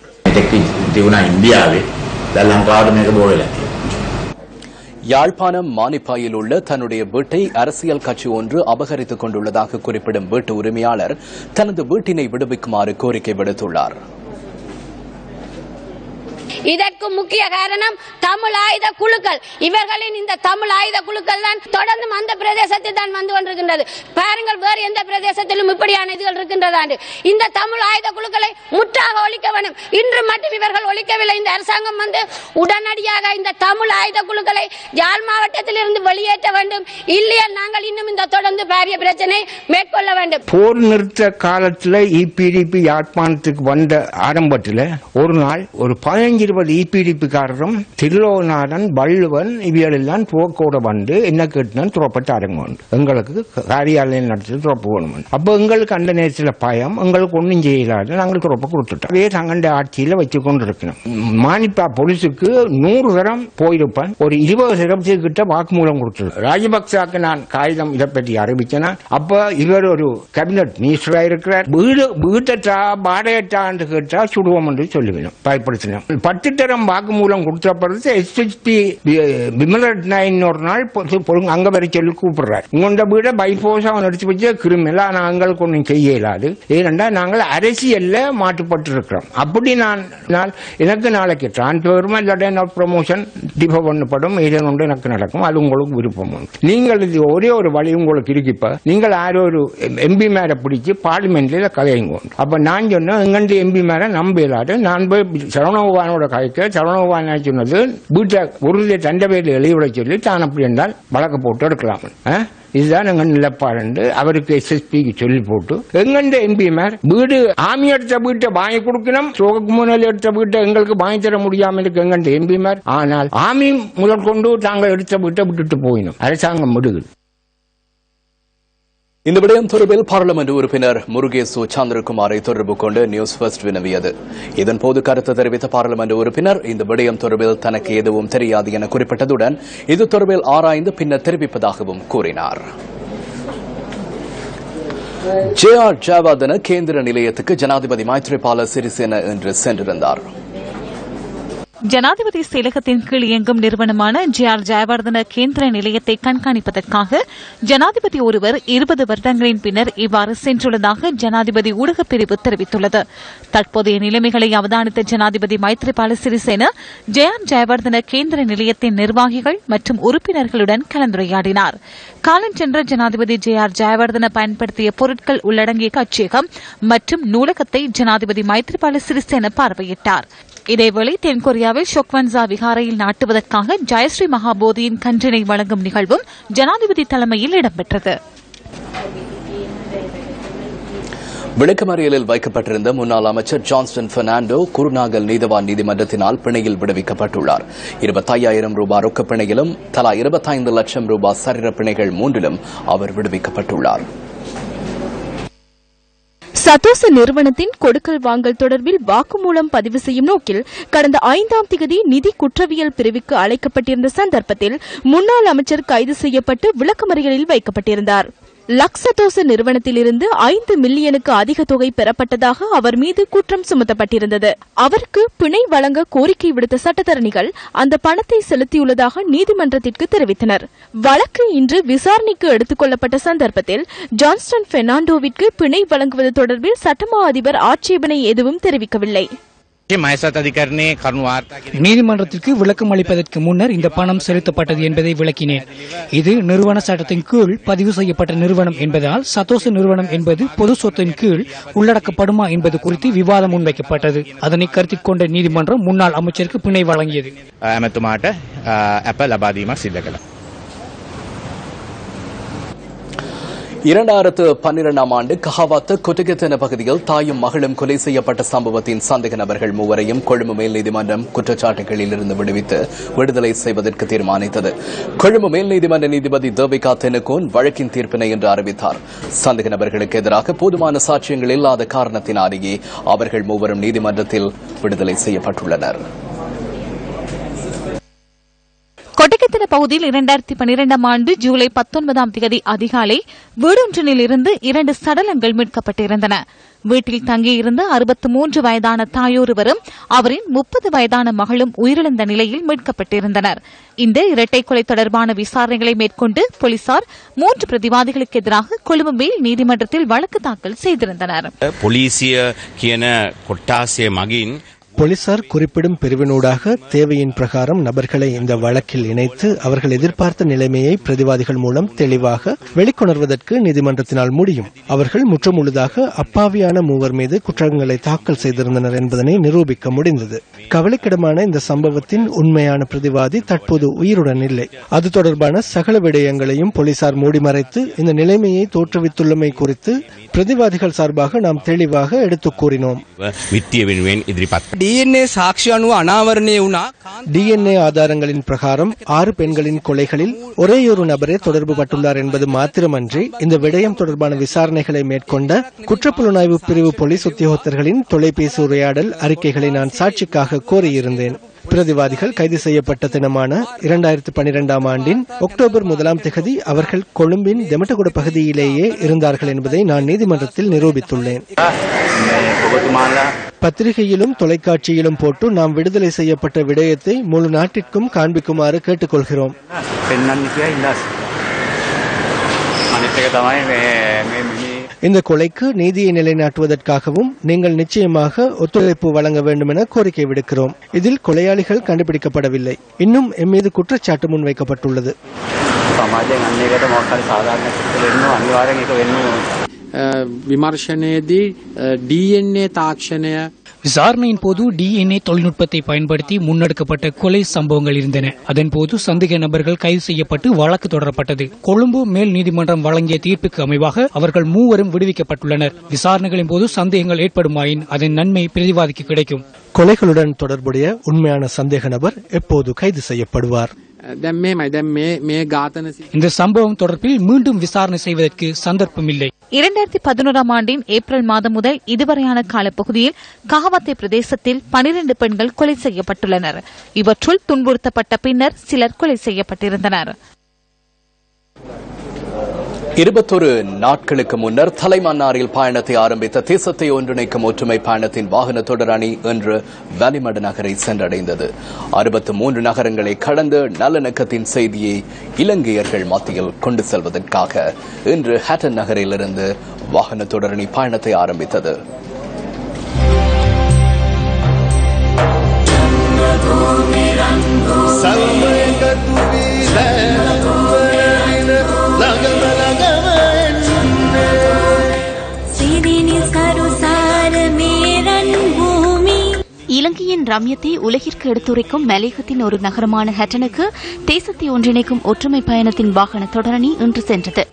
யாழ்ப்பாணம் மானிப்பாயில் உள்ள தன்னுடைய வீட்டை அரசியல் கட்சி ஒன்று அபகரித்துக் கொண்டுள்ளதாக குறிப்பிடும் வீட்டு உரிமையாளர் தனது வீட்டினை விடுவிக்குமாறு கோரிக்கை விடுத்துள்ளார். இதற்கு முக்கிய காரணம் தமிழ் ஆயுத குழுக்கள். இவர்களின் இந்த தமிழ் ஆயுத குழுக்கள் தான் தொடர்ந்து அந்த பிரதேசத்தில் தான் வந்து கொண்டிருக்கின்றது. பாருங்கள், வேறு எந்த பிரதேசத்திலும் இப்படியான இதுகள் இருக்கின்றதா? இந்த தமிழ் ஆயுத குழுக்களை முற்றாக ஒழிக்க வேண்டும். இன்று மட்டும் இவர்கள் ஒழிக்கவில்லை. இந்த அரசாங்கம் வந்து உடனடியாக இந்த தமிழ் ஆயுத குழுக்களை யாழ் மாவட்டத்தில் இருந்து வெளியேற்ற வேண்டும். இல்லையா நாங்கள் இன்னும் இந்த தொடர்ந்து பாரிய பிரச்சனை மேற்கொள்ள வேண்டும். போர் நிறுத்த காலத்தில் இபிடிபி யாழ்ப்பாணத்துக்கு வந்த ஆரம்பத்தில் ஒரு நாள் ஒரு 15-20 இபிடிபிக்காரரும் திருலோநாதன் வள்ளுவன் இவையெல்லாம் போக்கோட வந்து என்ன கேட்டுன்னு துறப்பட்டு அரங்க எங்களுக்கு காரியாலயம் நடத்தி துறப்பு வேணும். அப்போ எங்களுக்கு அந்த நேரத்தில் பயம், எங்களுக்கு ஒன்றும் செய்யலாது. நாங்கள் துறப்ப கொடுத்துட்டோம். அதே தங்கண்ட ஆட்சியில் வச்சு கொண்டு இருக்கணும். மானிப்பா போலீஸுக்கு 100 தரம் போயிருப்பேன். ஒரு 20 தரத்துக்கிட்ட வாக்குமூலம் கொடுத்துருக்கேன். ராஜபக்சாக்கு நான் காகிதம் இதை பற்றி அறிவிச்சேன்னா அப்ப இவர் ஒரு கேபினட் மினிஸ்டரா இருக்கிறார். வீட்டா பாடையட்டான்னு கேட்டா சுடுவோம் என்று சொல்லுவேன், பயப்படுத்தினோம். 10 தரம் வாக்குமூலம் கொடுத்த பிறகு எஸ்எஸ்பி விமலரட்னாயின் ஒரு நாள் அங்க வரை சொல்லி கூப்பிடுறாரு. உங்களோட வீட பைபோஸா எடுத்து வச்சு கிரிமினல் நாங்கள் ஒன்றும் செய்ய இயலாது. ஏனென்றா நாங்கள் அரசியல்ல மாட்டுப்பட்டு இருக்கிறோம். அப்படி எனக்கு நாளைக்கு டிரான்ஸ்பர்மா இல்லாட்ட ப்ரமோஷன் டிஃபர் பண்ணப்படும். ஏதேனும் எனக்கு நடக்கும். அது உங்களுக்கு விருப்பம். நீங்கள் இது ஒரே ஒரு வழி உங்களுக்கு இருக்கிப்ப நீங்கள் யாரோ ஒரு எம்பி மேல பிடிச்சி பார்லிமெண்ட்ல கதையுங்க. அப்ப நான் சொன்னேன், எங்கண்ட எம்பி மேல நம்ப இயலாது. நான் போய் சரவணபவானோட கதைக்க சரவணபவான சொன்னது வீட்டை உறுதியை தண்டை பேரில் எழுதிவிட சொல்லி தான் அப்படி என்றால் வழக்கு போட்டு எடுக்கலாம். இதுதான் எங்க நிலப்பாடு. அவருக்கு எஸ்எஸ்பிக்கு சொல்லி போட்டு எங்கண்ட எம்பி மேர் வீடு ஆமி எடுத்த வீட்டை வாங்கி கொடுக்கணும். சோகக்கு முன்னாள் எடுத்த வீட்டை எங்களுக்கு வாங்கி தர முடியாம இருக்கு எங்கண்ட எம்பி மேர். ஆனால் ஆமி முதல் கொண்டு தாங்கள் எடுத்த வீட்டை விட்டுட்டு போயிடும். அரசாங்கம் விடுது. இந்த விடயம் தொடர்பில் பார்லிமெண்ட் உறுப்பினர் முருகேசு சந்திரகுமாரை தொடர்பு கொண்டு நியூஸ் ஃபர்ஸ்ட் வினவியது. இதன்போது கருத்து தெரிவித்த பார்லிமெண்ட் உறுப்பினர் இந்த விடயம் தொடர்பில் தனக்கு எதுவும் தெரியாது என குறிப்பிட்டதுடன் இது தொடர்பில் ஆராய்ந்து பின்னர் தெரிவிப்பதாகவும் கூறினார். ஜே.ஆர். ஜெயவர்தன கேந்திர நிலையத்துக்கு ஜனாதிபதி மைத்ரிபால சிறிசேன இன்று சென்றிருந்தார். ஜனாதிபதி செயலகத்தின் கீழ் இயங்கும் நிறுவனமான ஜே.ஆர். ஜெயவர்தன கேந்திர நிலையத்தை கண்காணிப்பதற்காக ஜனாதிபதி ஒருவர் 20 வருடங்களின் பின்னர் இவ்வாறு சென்றுள்ளதாக ஜனாதிபதி ஊடகப் பிரிவு தெரிவித்துள்ளது. தற்போதைய நிலைமைகளை அவதானித்த ஜனாதிபதி மைத்ரிபால சிறிசேன ஜே.ஆர். ஜெயவர்தன கேந்திர நிலையத்தின் நிர்வாகிகள் மற்றும் உறுப்பினர்களுடன் கலந்துரையாடினார். காலஞ்சென்ற ஜனாதிபதி ஜே.ஆர். ஜெயவர்தன பயன்படுத்திய பொருட்கள் உள்ளடங்கிய காட்சியகம் மற்றும் நூலகத்தை ஜனாதிபதி மைத்ரிபால சிறிசேன பார்வையிட்டார். இதேவேளை தென்கொரியாவில் ஷொக்வன்சா விகாரையில் நாட்டுவதற்காக ஜெயஸ்ரீ மகாபோதியின் கன்றினை வழங்கும் நிகழ்வும் ஜனாதிபதி தலைமையில் இடம்பெற்றது. விளக்கமறியலில் வைக்கப்பட்டிருந்த முன்னாள் அமைச்சர் ஜான்ஸ்டன் பெர்னாண்டோ குருநாகல் நீதவான் நீதிமன்றத்தினால் பிணையில் விடுவிக்கப்பட்டுள்ளார். 25,000 ரூபாய் ரொக்க பிணையிலும் தலா 25 லட்சம் ரூபாய் சரீர பிணைகள் 3லும் அவர் விடுவிக்கப்பட்டுள்ளார். சதோச நிறுவனத்தின் கொடுக்கல் வாங்கல் தொடர்பில் வாக்குமூலம் பதிவு செய்யும் நோக்கில் கடந்த 5ஆம் தேதி நிதி குற்றவியல் பிரிவுக்கு அழைக்கப்பட்டிருந்த சந்தர்ப்பத்தில் முன்னாள் அமைச்சர் கைது செய்யப்பட்டு விளக்கமறியலில் வைக்கப்பட்டிருந்தார். லக்சதோச நிறுவனத்திலிருந்து 5 மில்லியனுக்கு அதிக தொகை பெறப்பட்டதாக அவர் மீது குற்றம் சுமத்தப்பட்டிருந்தது. அவருக்கு பிணை வழங்க கோரிக்கை விடுத்த சட்டத்தரணிகள் அந்த பணத்தை செலுத்தியுள்ளதாக நீதிமன்றத்திற்கு தெரிவித்தனர். வழக்கு இன்று விசாரணைக்கு எடுத்துக் கொள்ளப்பட்ட சந்தர்ப்பத்தில் ஜான்ஸ்டன் பெர்னாண்டோவிற்கு பிணை வழங்குவது தொடர்பில் சட்டமா அதிபர் ஆட்சேபனை எதுவும் தெரிவிக்கவில்லை. நீதிமன்றத்திற்கு விளக்கம் அளிப்பதற்கு முன்னர் இந்த பணம் செலுத்தப்பட்டது என்பதை விளக்கினேன். இது நிறுவன சட்டத்தின் கீழ் பதிவு செய்யப்பட்ட நிறுவனம் என்பதால் சதோச நிறுவனம் என்பது பொது சொத்தின் கீழ் உள்ளடக்கப்படுமா என்பது குறித்து விவாதம் முன்வைக்கப்பட்டது. அதனை கருத்தில் கொண்ட நீதிமன்றம் முன்னாள் அமைச்சருக்கு பிணை வழங்கியது. 2012ஆம் ஆண்டு கஹாவத்த கொட்டகெத்தன பகுதியில் தாயும் மகளும் கொலை செய்யப்பட்ட சம்பவத்தின் சந்தேக நபர்கள் மூவரையும் கொழும்பு மேல் நீதிமன்றம் குற்றச்சாட்டுகளில் இருந்து விடுவித்து விடுதலை செய்வதற்கு தீர்மானித்தது. கொழும்பு மேல் நீதிமன்ற நீதிபதி தேவிகா தெனுகோன் வழக்கின் தீர்ப்பினை என்று அறிவித்தார். சந்தேக நபர்களுக்கு எதிராக போதுமான சாட்சியங்கள் இல்லாத காரணத்தினாலேயே அவர்கள் மூவரும் நீதிமன்றத்தில் விடுதலை செய்யப்பட்டுள்ளனர். கொட்டகெத்தன பகுதியில் 2012ஆம் ஆண்டு ஜூலை 19ஆம் தேதி அதிகாலை வீடொன்றினில் இருந்து 2 சடலங்கள் மீட்கப்பட்டிருந்தன. வீட்டில் தங்கியிருந்த 63 வயதான தாயொருவரும் அவரின் 30 வயதான மகளும் உயிரிழந்த நிலையில் மீட்கப்பட்டிருந்தனர். இந்த இரட்டை கொலை தொடர்பான விசாரணைகளை மேற்கொண்டு போலீசார் 3 பிரதிவாதிகளுக்கு எதிராக கொழும்பு மேல் நீதிமன்றத்தில் வழக்கு தாக்கல் செய்திருந்தனர். போலீசார் குறிப்பிடும் பிரிவினூடாக தேவையின் பிரகாரம் நபர்களை இந்த வழக்கில் இணைத்து அவர்கள் எதிர்பார்த்த நிலைமையை பிரதிவாதிகள் மூலம் தெளிவாக வெளிக்கொணர்வதற்கு நீதிமன்றத்தினால் முடியும். அவர்கள் முற்றுமுழுதாக அப்பாவியான மூவர் மீது குற்றங்களை தாக்கல் செய்திருந்தனர் என்பதனை நிரூபிக்க முடிந்தது. கவலைக்கிடமான இந்த சம்பவத்தின் உண்மையான பிரதிவாதி தற்போது உயிருடன் இல்லை. அது தொடர்பான சகல விடயங்களையும் போலீசார் மூடிமறைத்து இந்த நிலைமையை தோற்றுவித்துள்ளமை குறித்து பிரதிவாதிகள் சார்பாக நாம் தெளிவாக எடுத்துக் கூறினோம். டிஎன்ஏ ஆதாரங்களின் பிரகாரம் 6 பெண்களின் கொலைகளில் ஒரேயொரு நபரே தொடர்பு பட்டுள்ளார் என்பது மாத்திரமன்றி இந்த விடயம் தொடர்பான விசாரணைகளை மேற்கொண்ட குற்றப்புலனாய்வு பிரிவு போலீஸ் உத்தியோகத்தர்களின் தொலைபேசி உரையாடல் அறிக்கைகளை நான் சாட்சிக்காக கோரியிருந்தேன். பிரதிவாதிகள் கைது செய்யப்பட்ட தினமான 2012ஆம் ஆண்டின் அக்டோபர் 1ஆம் தேதி அவர்கள் கொழும்பின் தெமட்டகுட பகுதியிலேயே இருந்தார்கள் என்பதை நான் நீதிமன்றத்தில் நிரூபித்துள்ளேன். பத்திரிகையிலும் தொலைக்காட்சியிலும் போட்டு நாம் விடுதலை செய்யப்பட்ட விடயத்தை முழு நாட்டிற்கும் காண்பிக்குமாறு கேட்டுக்கொள்கிறோம். இந்த கொலைக்கு நீதியை நிலைநாட்டுவதற்காகவும் நீங்கள் நிச்சயமாக ஒத்துழைப்பு வழங்க வேண்டும் என கோரிக்கை விடுக்கிறோம். இதில் கொலையாளிகள் கண்டுபிடிக்கப்படவில்லை. இன்னும் எம் மீது குற்றச்சாட்டு முன்வைக்கப்பட்டுள்ளது. விமர்சனேதி டிஎன்ஏ தாட்சணய விசாரணையின் போது டிஎன்ஏ தொழில்நுட்பத்தை பயன்படுத்தி முன்னெடுக்கப்பட்ட கொலை சம்பவங்கள் இருந்தன. அதன்போது சந்தேக நபர்கள் கைது செய்யப்பட்டு வழக்கு தொடரப்பட்டது. கொழும்பு மேல் நீதிமன்றம் வழங்கிய தீர்ப்புக்கு அமைவாக அவர்கள் மூவரும் விடுவிக்கப்பட்டுள்ளனர். விசாரணைகளின் போது சந்தேகங்கள் ஏற்படுமாயின் அதன் நன்மை பிரதிவாதிக்கு கிடைக்கும். கொலைகளுடன் தொடர்புடைய உண்மையான சந்தேக நபர் எப்போது கைது செய்யப்படுவார்? இந்த சம்பவம் தொடர்பில் மீண்டும் விசாரணை செய்வதற்கு சந்தர்ப்பமில்லை. 2011ஆம் ஆண்டின் ஏப்ரல் மாதம் முதல் இதுவரையான காலப்பகுதியில் கஹாவத்தை பிரதேசத்தில் 12 பெண்கள் கொலை செய்யப்பட்டுள்ளனர். இவற்றுள் துன்புறுத்தப்பட்ட பின்னர் சிலர் கொலை செய்யப்பட்டிருந்தனர். 21 நாட்களுக்கு முன்னர் தலைமன்னாரில் பயணத்தை ஆரம்பித்த தேசத்தை ஒன்றிணைக்கும் ஒற்றுமை பயணத்தின் வாகன தொடர் அணி இன்று வலிமடு நகரை சென்றடைந்தது. 63 நகரங்களை கடந்து நல்லிணக்கத்தின் செய்தியை இலங்கையர்கள் மத்தியில் கொண்டு செல்வதற்காக இன்று ஹட்டன் நகரிலிருந்து வாகன தொடர் அணி பயணத்தை ஆரம்பித்தது. இலங்கையின் ரம்யத்தை உலகிற்கு எடுத்துரைக்கும் மலையகத்தின் ஒரு நகரமான ஹட்டனுக்கு தேசத்தை ஒன்றிணைக்கும் ஒற்றுமை பயணத்தின் வாகன தொடரணி இன்று சென்றது.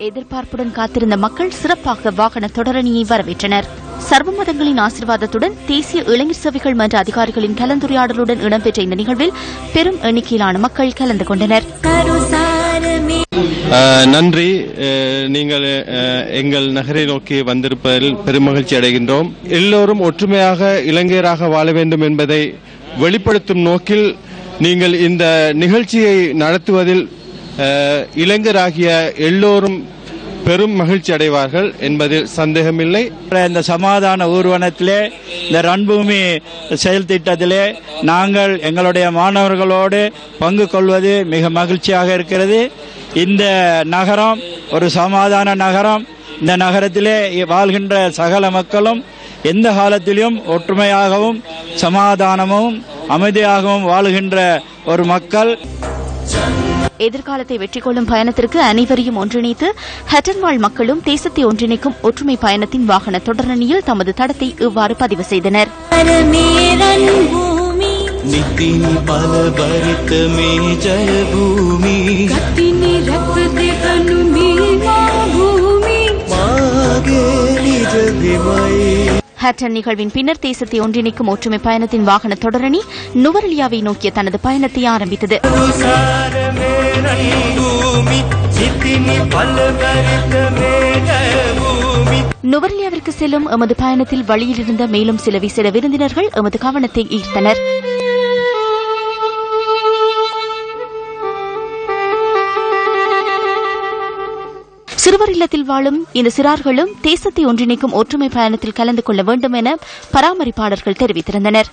எதிர்பார்ப்புடன் காத்திருந்த மக்கள் சிறப்பாக வாகன தொடரணியை வரவேற்றனர். சர்வ மதங்களின் ஆசீர்வாதத்துடன் தேசிய இளைஞர் சேவைகள் மன்ற அதிகாரிகளின் கலந்துரையாடலுடன் இடம்பெற்ற இந்த நிகழ்வில் பெரும் எண்ணிக்கையிலான மக்கள் கலந்து கொண்டனர். நன்றி. நீங்கள் எங்கள் நகரை நோக்கி வந்திருப்பதில் பெருமகிழ்ச்சி அடைகின்றோம். எல்லோரும் ஒற்றுமையாக இலங்கையராக வாழ வேண்டும் என்பதை வெளிப்படுத்தும் நோக்கில் நீங்கள் இந்த நிகழ்ச்சியை நடத்துவதில் இளைஞராகிய எல்லோரும் பெரும் மகிழ்ச்சி அடைவார்கள் என்பதில் சந்தேகமில்லை. இந்த சமாதான ஊர்வலத்திலே இந்த ரன்பூமி செயல் திட்டத்திலே நாங்கள் எங்களுடைய மாணவர்களோடு பங்கு கொள்வது மிக மகிழ்ச்சியாக இருக்கிறது. இந்த நகரம் ஒரு சமாதான நகரம். இந்த நகரத்திலே வாழ்கின்ற சகல மக்களும் எந்த காலத்திலும் ஒற்றுமையாகவும் சமாதானமும் அமைதியாகவும் வாழுகின்ற ஒரு மக்கள். எதிர்காலத்தை வெற்றி கொள்ளும் பயணத்திற்கு அனைவரையும் ஒன்றிணைத்து ஹட்டன் வாழ் மக்களும் தேசத்தை ஒன்றிணைக்கும் ஒற்றுமை பயணத்தின் வாகன தொடரணியில் தமது தடத்தை இவ்வாறு பதிவு செய்தனர். ஹட்டன் நிகழ்வின் பின்னர் தேசத்தை ஒன்றிணைக்கும் ஒற்றுமை பயணத்தின் வாகன தொடரணி நுவரெலியாவை நோக்கிய தனது பயணத்தை ஆரம்பித்தது. நுவரெலியாவிற்கு செல்லும் எமது பயணத்தில் வழியில் இருந்த மேலும் சில விசேட விருந்தினர்கள் எமது கவனத்தை ஈர்த்தனர். சிறுவர் இல்லத்தில் வாழும் இந்த சிறார்களும் தேசத்தை ஒன்றிணைக்கும் ஒற்றுமை பயணத்தில் கலந்து கொள்ள வேண்டும் என பராமரிப்பாளர்கள் தெரிவித்திருந்தனர்.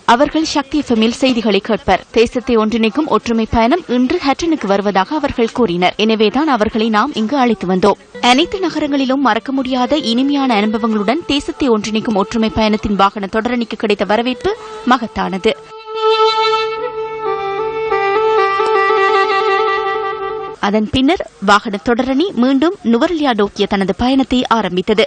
அவர்கள் சக்தி எஃப்எம்மில் செய்திகளை கேட்பர். தேசத்தை ஒன்றிணைக்கும் ஒற்றுமை பயணம் இன்று ஹட்டனுக்கு வருவதாக அவர்கள் கூறினர். எனவேதான் அவர்களை நாம் இங்கு அழைத்து வந்தோம். அனைத்து நகரங்களிலும் மறக்க முடியாத இனிமையான அனுபவங்களுடன் தேசத்தை ஒன்றிணைக்கும் ஒற்றுமை பயணத்தின் வாகன தொடரணிக்கு கிடைத்த வரவேற்பு மகத்தானது. அதன் பின்னர் வாகன தொடரணி மீண்டும் நுவரெலியா நோக்கிய தனது பயணத்தை ஆரம்பித்தது.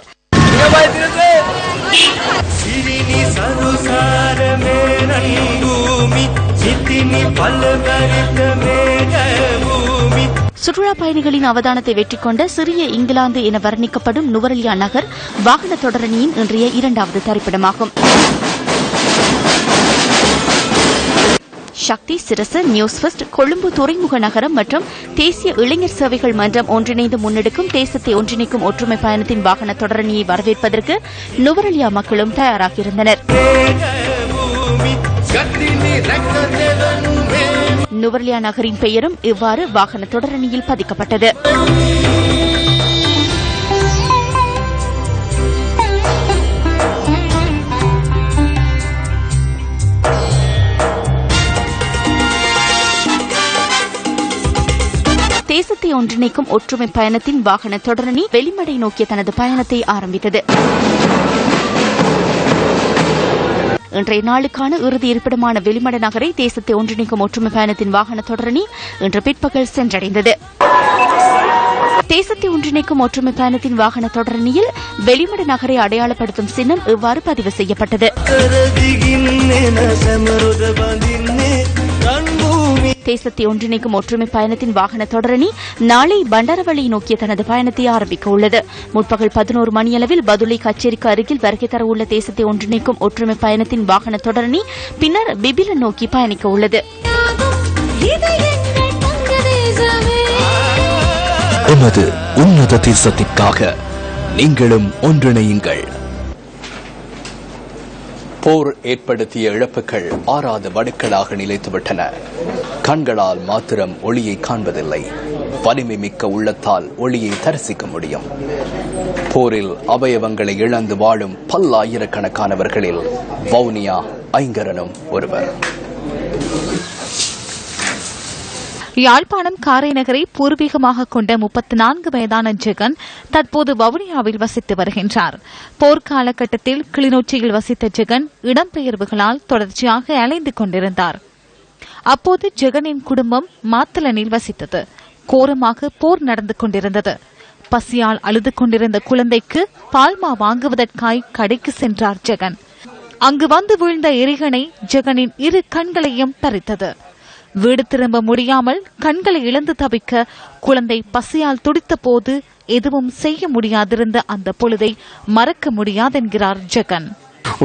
சுற்றுலா பயணிகளின் அவதானத்தை வெற்றி கொண்ட சிறிய இங்கிலாந்து என வர்ணிக்கப்படும் நுவரெலியா நகர் வாகன தொடரணியின் இன்றைய இரண்டாவது தரிப்பிடமாகும். சக்தி, சிரச, நியூஸ் ஃபர்ஸ்ட், கொழும்பு துறைமுக நகரம் மற்றும் தேசிய இளைஞர் சேவைகள் மன்றம் ஒன்றிணைந்து முன்னெடுக்கும் தேசத்தை ஒன்றிணைக்கும் ஒற்றுமை பயணத்தின் வாகன தொடரணியை வரவேற்பதற்கு நுவரெலியா மக்களும் தயாராகியிருந்தனர். நுவரெலியா நகரின் பெயரும் இவ்வாறு வாகன தொடரணியில் பதிக்கப்பட்டது. தேசத்தை ஒன்றிணைக்கும் ஒற்றுமை பயணத்தின் வாகன தொடரணி வெளிமடை நோக்கிய தனது பயணத்தை ஆரம்பித்தது. இன்றைய நாளுக்கான இறுதி இருப்பிடமான வெளிமட நகரை தேசத்தை ஒன்றிணைக்கும் ஒற்றுமை பயணத்தின் வாகன தொடரணி இன்று பிற்பகல் சென்றடைந்தது. தேசத்தை ஒன்றிணைக்கும் ஒற்றுமை பயணத்தின் வாகன தொடரணியில் வெளிமட நகரை அடையாளப்படுத்தும் சின்னம் இவ்வாறு பதிவு செய்யப்பட்டது. தேசத்தை ஒன்றிணைக்கும் ஒற்றுமை பயணத்தின் வாகன தொடரணி நாளை பண்டாரவளை நோக்கிய தனது பயணத்தை ஆரம்பிக்க உள்ளது. முற்பகல் 11 மணியளவில் பதுளை கச்சேரிக்கு அருகில் வருகை தர உள்ள தேசத்தை ஒன்றிணைக்கும் ஒற்றுமை பயணத்தின் வாகன தொடரணி பின்னர் பிபில நோக்கி பயணிக்க உள்ளது. எமது உன்னத தேசத்திற்காக நீங்களும் ஒன்றிணையுங்கள். போர் ஏற்படுத்திய இழப்புகள் ஆறாத வடுக்களாக நிலைத்துவிட்டன. கண்களால் மாத்திரம் ஒளியை காண்பதில்லை, வலிமை மிக்க உள்ளத்தால் ஒளியை தரிசிக்க முடியும். போரில் அவயவங்களை இழந்து வாழும் பல்லாயிரக்கணக்கானவர்களில் வவுனியா ஐங்கரனும் ஒருவர். யாழ்ப்பாணம் காரைநகரை பூர்வீகமாக கொண்ட 34 வயதான ஜெகன் தற்போது வவுனியாவில் வசித்து வருகின்றார். போர்க்காலகட்டத்தில் கிளிநொச்சியில் வசித்த ஜெகன் இடம்பெயர்வுகளால் தொடர்ச்சியாக அலைந்து கொண்டிருந்தார். அப்போது ஜெகனின் குடும்பம் மாத்தலனில் வசித்தது. கோரமாக போர் நடந்து கொண்டிருந்தது. பசியால் அழுது கொண்டிருந்த குழந்தைக்கு பால்மா வாங்குவதற்காய் கடைக்கு சென்றார் ஜெகன். அங்கு வந்து வீழ்ந்த எரிகணை ஜெகனின் இரு கண்களையும் பறித்தது. வீடு திரும்ப முடியாமல் கண்களை இழந்து தவிக்க குழந்தை பசியால் துடித்த போது எதுவும் செய்ய முடியாதிருந்த அந்த பொழுதை மறக்க முடியாதென்கிறார் ஜெகன்.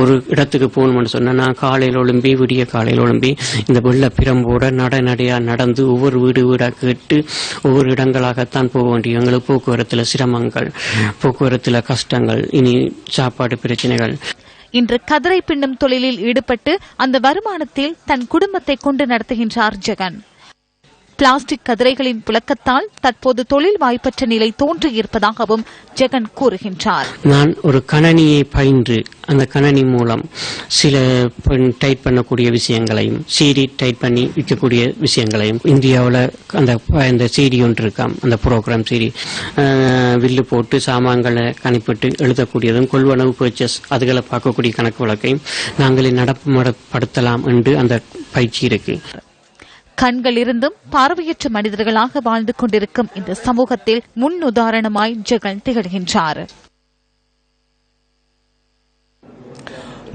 ஒரு இடத்துக்கு போகணும்னு சொன்னால் நான் காலையில் ஒழும்பி விடிய காலையில் ஒழும்பி இந்த வெள்ள பிரம்போட நடையாக நடந்து ஒவ்வொரு வீடாக கேட்டு ஒவ்வொரு இடங்களாகத்தான் போக வேண்டிய எங்களுக்கு போக்குவரத்தில் சிரமங்கள், போக்குவரத்தில் கஷ்டங்கள், இனி சாப்பாடு பிரச்சனைகள். இன்று கதிரை பின்னும் தொழிலில் ஈடுபட்டு அந்த வருமானத்தில் தன் குடும்பத்தை கொண்டு நடத்துகின்றார் ஜெகன். பிளாஸ்டிக் கதிரைகளின் புழக்கத்தால் தற்போது தொழில் வாய்ப்பற்ற நிலை தோன்றியிருப்பதாகவும் ஜெகன் கூறுகின்றார். நான் ஒரு கணனியை பயின்று அந்த கணனி மூலம் சில டைப் பண்ணக்கூடிய விஷயங்களையும் சிடி டைப் பண்ணி விற்கக்கூடிய விஷயங்களையும் இந்தியாவில் அந்த சிடி ஒன்று இருக்காம், அந்த ப்ரோக்ராம் சிடி வில்லு போட்டு சாமான்களை கணிப்பிட்டு எழுதக்கூடியதும் கொள்வனவு பர்ச்சேஸ் அதுகளை பார்க்கக்கூடிய கணக்கு வழக்கையும் நாங்களே நடப்படுத்தலாம் என்று அந்த பயிற்சி இருக்கு. கண்கள் இருந்தும் பார்வையற்ற மனிதர்களாக வாழ்ந்து கொண்டிருக்கும் இந்த சமூகத்தில் முன்னுதாரணமாய் ஜெகன் திகழ்கின்றார்.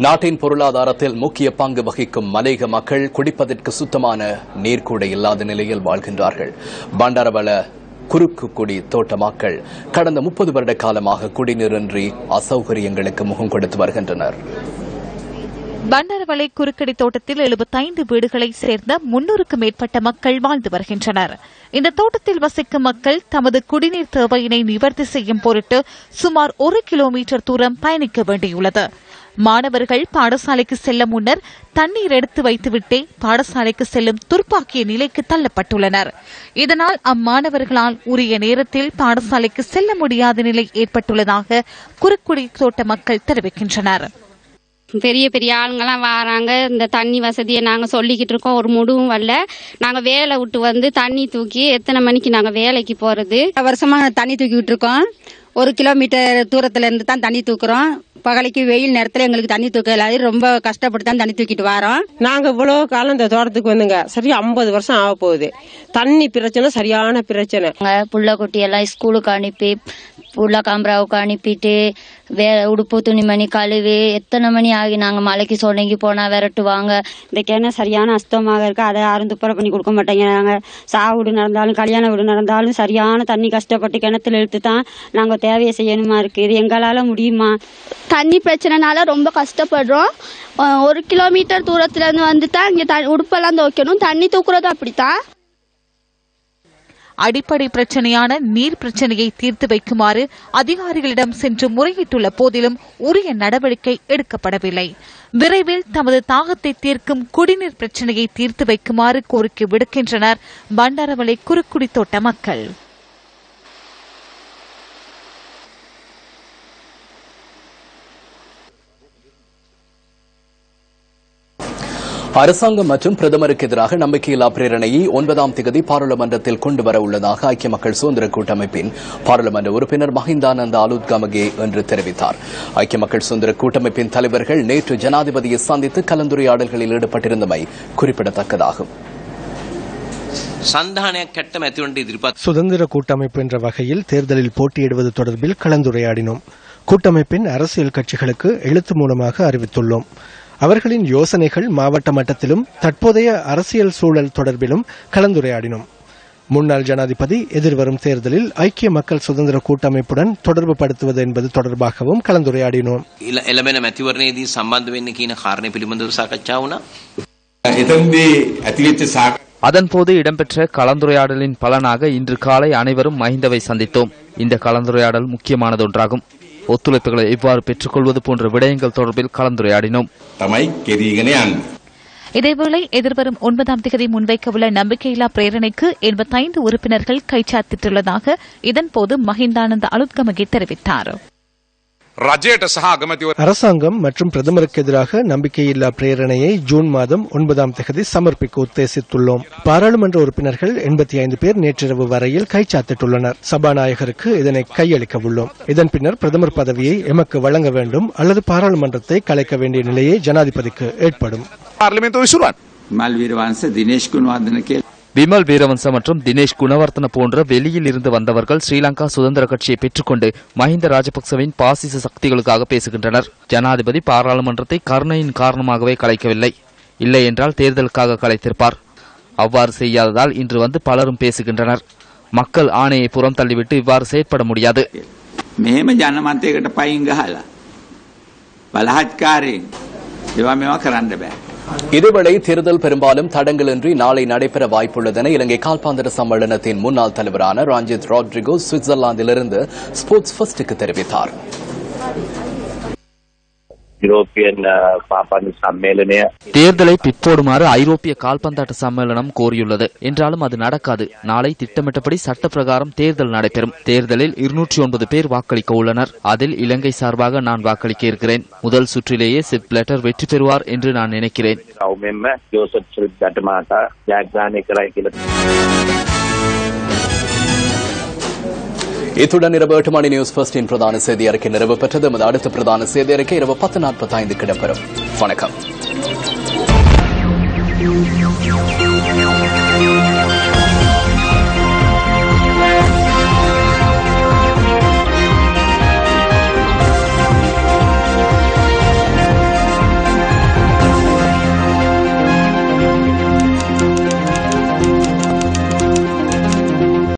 நாட்டின் பொருளாதாரத்தில் முக்கிய பங்கு வகிக்கும் மலையக மக்கள் குடிப்பதற்கு சுத்தமான நீர் கூட இல்லாத நிலையில் வாழ்கின்றார்கள். பண்டாரவள குறுக்குக்குடி தோட்ட மக்கள் கடந்த 30 வருட காலமாக குடிநீரின்றி அசௌகரியங்களுக்கு முகம் கொடுத்து வருகின்றனர். பண்டாரவளை குறுக்கடி தோட்டத்தில் 75 வீடுகளை சேர்ந்த 300க்கும் மேற்பட்ட மக்கள் வாழ்ந்து வருகின்றனர். இந்த தோட்டத்தில் வசிக்கும் மக்கள் தமது குடிநீர் தேவையினை நிவர்த்தி செய்யும் பொருட்டு சுமார் 1 கிலோமீட்டர் தூரம் பயணிக்க வேண்டியுள்ளது. மாணவர்கள் பாடசாலைக்கு செல்ல முன்னர் தண்ணீர் எடுத்து வைத்துவிட்டே பாடசாலைக்கு செல்லும் துர்ப்பாக்கிய நிலைக்கு தள்ளப்பட்டுள்ளனர். இதனால் அம்மாணவர்களால் உரிய நேரத்தில் பாடசாலைக்கு செல்ல முடியாத நிலை ஏற்பட்டுள்ளதாக குறுக்குடி தோட்ட மக்கள் தெரிவிக்கின்றனர். பெரிய பெரிய ஆளுங்கெல்லாம் வராங்க. இந்த தண்ணி வசதியை நாங்கள் சொல்லிக்கிட்டு இருக்கோம், ஒரு முடிவும் வரல. நாங்கள் வேலை விட்டு வந்து தண்ணி தூக்கி எத்தனை மணிக்கு நாங்கள் வேலைக்கு போகிறது? வருஷமாக தண்ணி தூக்கிட்டு இருக்கோம். 1 கிலோமீட்டர் தூரத்துல இருந்து தான் தண்ணி தூக்குறோம். பகலைக்கு வெயில் நேரத்தில் எங்களுக்கு தண்ணி தூக்க இல்லாது ரொம்ப கஷ்டப்பட்டு தான் தண்ணி தூக்கிட்டு வரோம். நாங்கள் இவ்வளோ காலம் இந்த தோட்டத்துக்கு வந்துங்க சரியா 50 வருஷம் ஆக போகுது. தண்ணி பிரச்சனை சரியான பிரச்சனை. புள்ள குட்டியெல்லாம் ஸ்கூலுக்கு அனுப்பி புள்ள காம்பராவுக்கு அனுப்பிட்டு உடுப்பு துணிமணி கழுவி எத்தனை மணி ஆகி நாங்கள் மலைக்கு சொன்னங்கி போனால் விரட்டுவாங்க. இந்த கிணறு சரியான அஸ்தமாக இருக்கு, அதை யாரும் துப்புரவு பண்ணி கொடுக்க மாட்டேங்க. நாங்கள் சாவு வீடு நடந்தாலும் கல்யாண வீடு நடந்தாலும் சரியான தண்ணி கஷ்டப்பட்டு கிணத்துல இழுத்து தான் நாங்கள் தேவையை செய்யணுமா இருக்கு. இது எங்களால் முடியுமா? தண்ணி பிரச்சனைனால ரொம்ப கஷ்டப்படுறோம். 1 கிலோமீட்டர் தூரத்துல இருந்து வந்து தான் இங்கே உடுப்பெல்லாம் துவைக்கணும். தண்ணி தூக்குறதும் அப்படித்தான். அடிப்படை பிரச்சனையான நீர் பிரச்சனையை தீர்த்து வைக்குமாறு அதிகாரிகளிடம் சென்று முறையிட்டுள்ள போதிலும் உரிய நடவடிக்கை எடுக்கப்படவில்லை. விரைவில் தமது தாகத்தை தீர்க்கும் குடிநீர் பிரச்சனையை தீர்த்து வைக்குமாறு கோரிக்கை விடுக்கின்றனர் பண்டாரவளை குறுக்குடி தோட்ட மக்கள். அரசாங்கம் மற்றும் பிரதமருக்கு எதிராக நம்பிக்கையில்லா பிரேரணையை 9ஆம் தேதி பாராளுமன்றத்தில் கொண்டுவர உள்ளதாக ஐக்கிய மக்கள் சுதந்திர கூட்டமைப்பின் பாராளுமன்ற உறுப்பினர் மஹிந்தானந்த அலுத்கமகே என்று தெரிவித்தார். ஐக்கிய மக்கள் சுதந்திர கூட்டமைப்பின் தலைவர்கள் நேற்று ஜனாதிபதியை சந்தித்து கலந்துரையாடல்களில் ஈடுபட்டிருந்தமை குறிப்பிடத்தக்கதாகும். சுதந்திர கூட்டமைப்பு என்ற வகையில் தேர்தலில் போட்டியிடுவது தொடர்பில் கலந்துரையாடினோம். கூட்டமைப்பின் அரசியல் கட்சிகளுக்கு எழுத்து மூலமாக அறிவித்துள்ளோம். அவர்களின் யோசனைகள் மாவட்ட மட்டத்திலும் தற்போதைய அரசியல் சூழல் தொடர்பிலும் கலந்துரையாடினோம். முன்னாள் ஜனாதிபதி எதிர்வரும் தேர்தலில் ஐக்கிய மக்கள் சுதந்திர கூட்டமைப்புடன் தொடர்பு படுத்துவது என்பது தொடர்பாகவும் கலந்துரையாடினோம். அதன்போது இடம்பெற்ற கலந்துரையாடலின் பலனாக இன்று காலை அனைவரும் மஹிந்தவை சந்தித்தோம். இந்த கலந்துரையாடல் முக்கியமானதொன்றாகும். ஒத்துழைப்புகளை எவ்வாறு பெற்றுக்கொள்வது போன்ற விடயங்கள் தொடர்பில் கலந்துரையாடினோம். இதேவேளை எதிர்வரும் 9ஆம் தேதி முன்வைக்கவுள்ள நம்பிக்கையில்லா பிரேரணைக்கு 85 உறுப்பினர்கள் கைச்சாத்திட்டுள்ளதாக இதன்போது மஹிந்தானந்த அலுத்கமகே தெரிவித்தார். அரசாங்கம் மற்றும் பிரதமருக்கு எதிராக நம்பிக்கையில்லா பிரேரணையை ஜூன் மாதம் 9ஆம் தேதி சமர்ப்பிக்க உத்தேசித்துள்ளோம். பாராளுமன்ற உறுப்பினர்கள் 85 பேர் நேற்றிரவு வரையில் கைச்சாத்திட்டுள்ளனர். சபாநாயகருக்கு இதனை கையளிக்க உள்ளோம். இதன் பின்னர் பிரதமர் பதவியை எமக்கு வழங்க வேண்டும் அல்லது பாராளுமன்றத்தை கலைக்க வேண்டிய நிலையே ஜனாதிபதிக்கு ஏற்படும். விமல் வீரவன்ச மற்றும் தினேஷ் குணவர்த்தன போன்ற வெளியில் இருந்து வந்தவர்கள் ஸ்ரீலங்கா சுதந்திர கட்சியை பெற்றுக்கொண்டு மஹிந்த ராஜபக்சவின் பாசிச சக்திகளுக்காக பேசுகின்றனர். ஜனாதிபதி பாராளுமன்றத்தை கருணையின் காரணமாகவே கலைக்கவில்லை. இல்லை என்றால் தேர்தலுக்காக கலைத்திருப்பார். அவ்வாறு செய்யாததால் இன்று வந்து பலரும் பேசுகின்றனர். மக்கள் ஆணையை புறம் தள்ளிவிட்டு இவ்வாறு செயற்பட முடியாது. බලහත්කාරයෙන් ඒවා මේවා කරන්න බෑ. இதேவேளை தேர்தல் பெரும்பாலும் தடங்களின்றி நாளை நடைபெற வாய்ப்புள்ளதென இலங்கை கால்பந்து சம்மேளனத்தின் முன்னாள் தலைவரான ரஞ்சித் ராட்ரிகோ சுவிட்சர்லாந்திலிருந்து ஸ்போர்ட்ஸ் ஃபர்ஸ்டுக்கு தெரிவித்தார். தேர்தலை பிற்போடுமாறு ஐரோப்பிய கால்பந்தாட்ட சம்மேளனம் கோரியுள்ளது. என்றாலும் அது நடக்காது. நாளை திட்டமிட்டபடி சட்ட பிரகாரம் தேர்தல் நடைபெறும். தேர்தலில் 209 பேர் வாக்களிக்க உள்ளனர். அதில் இலங்கை சார்பாக நான் வாக்களிக்க இருக்கிறேன். முதல் சுற்றிலேயே சிப் பிளேட்டர் வெற்றி பெறுவார் என்று நான் நினைக்கிறேன். இத்துடன் இரவு 8 மணி நியூஸ் ஃபர்ஸ்டின் பிரதான செய்தி அறிக்கை நிறைவு பெற்றது. நமது அடுத்த பிரதான செய்தி அறிக்கை இரவு 10:45 இடம்பெறும். வணக்கம்.